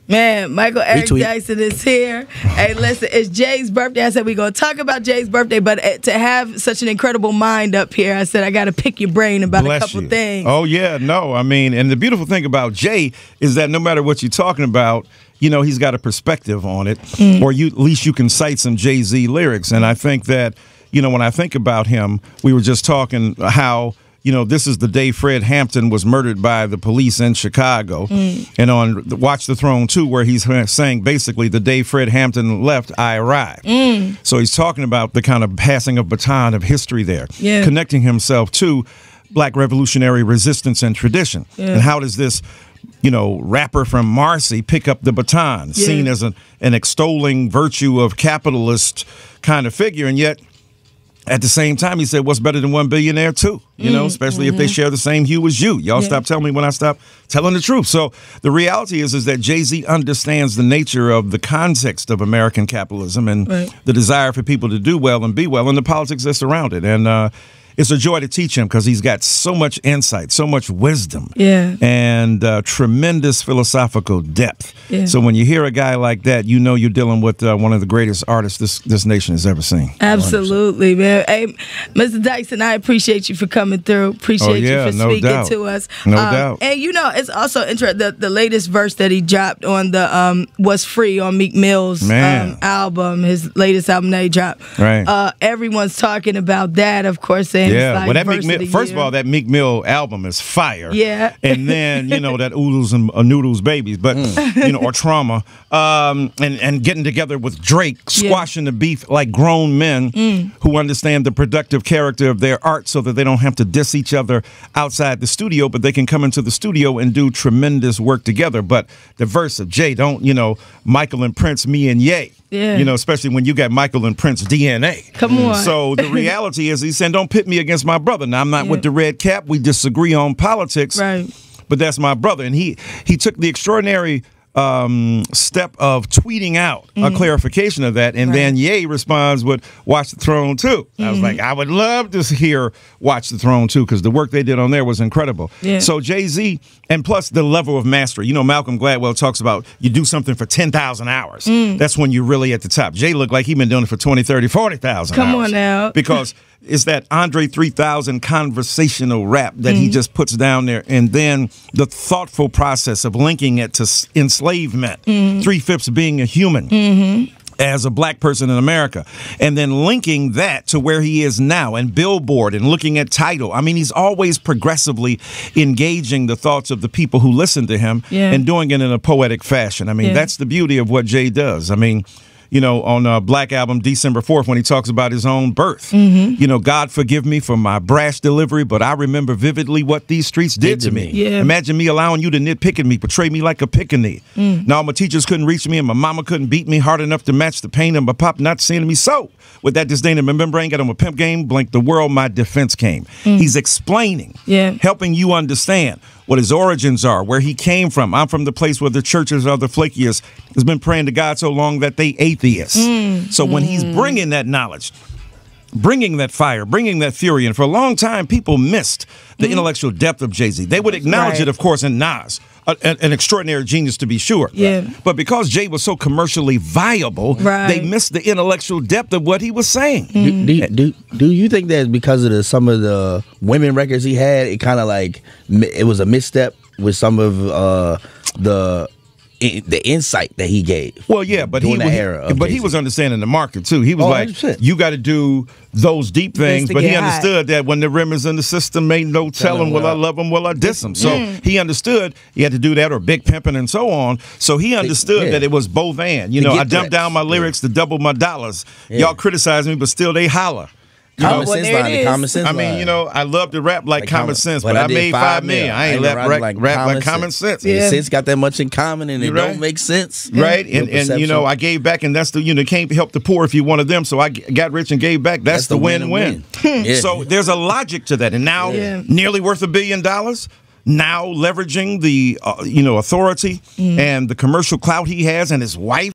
Man, Michael Erick Dyckson is here. Hey, listen, it's Jay's birthday. I said we're going to talk about Jay's birthday, but to have such an incredible mind up here, I said I got to pick your brain about a couple things. Oh, yeah, no, I mean, and the beautiful thing about Jay is that no matter what you're talking about, you know, he's got a perspective on it, or at least you can cite some Jay-Z lyrics. And I think that, you know, when I think about him, we were just talking how, you know, this is the day Fred Hampton was murdered by the police in Chicago. And on Watch the Throne 2, where he's saying basically the day Fred Hampton left, I arrived. So he's talking about the kind of passing of baton of history there, connecting himself to Black revolutionary resistance and tradition. And how does this, you know, rapper from Marcy pick up the baton, seen as an extolling virtue of capitalist kind of figure, and yet at the same time, he said, what's better than one billionaire, too? You know, especially if they share the same hue as you. Y'all stop telling me when I stop telling the truth. So the reality is that Jay-Z understands the nature of the context of American capitalism and the desire for people to do well and be well and the politics that surround it. And it's a joy to teach him because he's got so much insight, so much wisdom, and tremendous philosophical depth. So when you hear a guy like that, you know you're dealing with one of the greatest artists this nation has ever seen. Absolutely, 100%. Man. Hey, Mr. Dyckson, I appreciate you for coming through. Appreciate you for speaking to us. No doubt. And you know, it's also interesting the latest verse that he dropped on the "Was Free" on Meek Mill's album, his latest album that he dropped. Everyone's talking about that, of course. Yeah, like well, that Meek Mill, first of all, that Meek Mill album is fire. Yeah. And then, you know, that Oodles and Noodles Babies, but, you know, or Trauma, and getting together with Drake, squashing the beef like grown men who understand the productive character of their art so that they don't have to diss each other outside the studio, but they can come into the studio and do tremendous work together. But the verse of Jay, don't, you know, Michael and Prince, me and Ye. You know, especially when you got Michael and Prince DNA. Come on. So the reality is he's saying, don't pit me against my brother. Now, I'm not with the red cap. We disagree on politics. But that's my brother. And he took the extraordinary step of tweeting out a clarification of that, and then Ye responds with Watch the Throne 2. I was like, I would love to hear Watch the Throne 2 because the work they did on there was incredible. So Jay-Z, and plus the level of mastery. You know, Malcolm Gladwell talks about you do something for 10,000 hours. That's when you're really at the top. Jay looked like he'd been doing it for 20, 30, 40,000 hours. Come on now. Because it's that Andre 3000 conversational rap that he just puts down there, and then the thoughtful process of linking it to enslavement, 3/5 being a human as a black person in America, and then linking that to where he is now and Billboard and looking at Tidal. I mean, he's always progressively engaging the thoughts of the people who listen to him and doing it in a poetic fashion. I mean, that's the beauty of what Jay does. I mean, you know, on Black Album, December 4th, when he talks about his own birth. You know, God forgive me for my brash delivery, but I remember vividly what these streets did to me. Imagine me allowing you to nitpick at me, portray me like a pickaninny. Now my teachers couldn't reach me and my mama couldn't beat me hard enough to match the pain of my pop not seeing me. So with that disdain in my membrane, got on a pimp game, blink the world, my defense came. He's explaining, helping you understand what his origins are, where he came from. I'm from the place where the churches are the flakiest. Has been praying to God so long that they atheists. So when he's bringing that knowledge, bringing that fire, bringing that fury, and for a long time, people missed the intellectual depth of Jay-Z. They would acknowledge it, of course, in Nas, an extraordinary genius to be sure. But because Jay was so commercially viable, they missed the intellectual depth of what he was saying. Do you think that because of some of the women records he had, it kind of like it was a misstep with some of the insight that he gave? Well, yeah, but he was understanding the market too. He was like, 100%. You got to do those deep things, but he understood that when the rim is in the system, ain't no telling will I love him, will I diss him. So he understood he had to do that, or big pimping and so on. So he understood that it was both and. You know, I dumped down my lyrics to double my dollars. Y'all criticize me, but still they holler. Common sense. I mean, you know, I love to rap like common sense, but I made $5 million. I ain't rap like common sense. Sense got that much in common, and it don't make sense. Right? And you know, I gave back, and that's the, you know, can't help the poor if you one of them. So I got rich and gave back. That's the win-win. So there's a logic to that. And now, nearly worth $1 billion. Now leveraging the you know, authority and the commercial clout he has, and his wife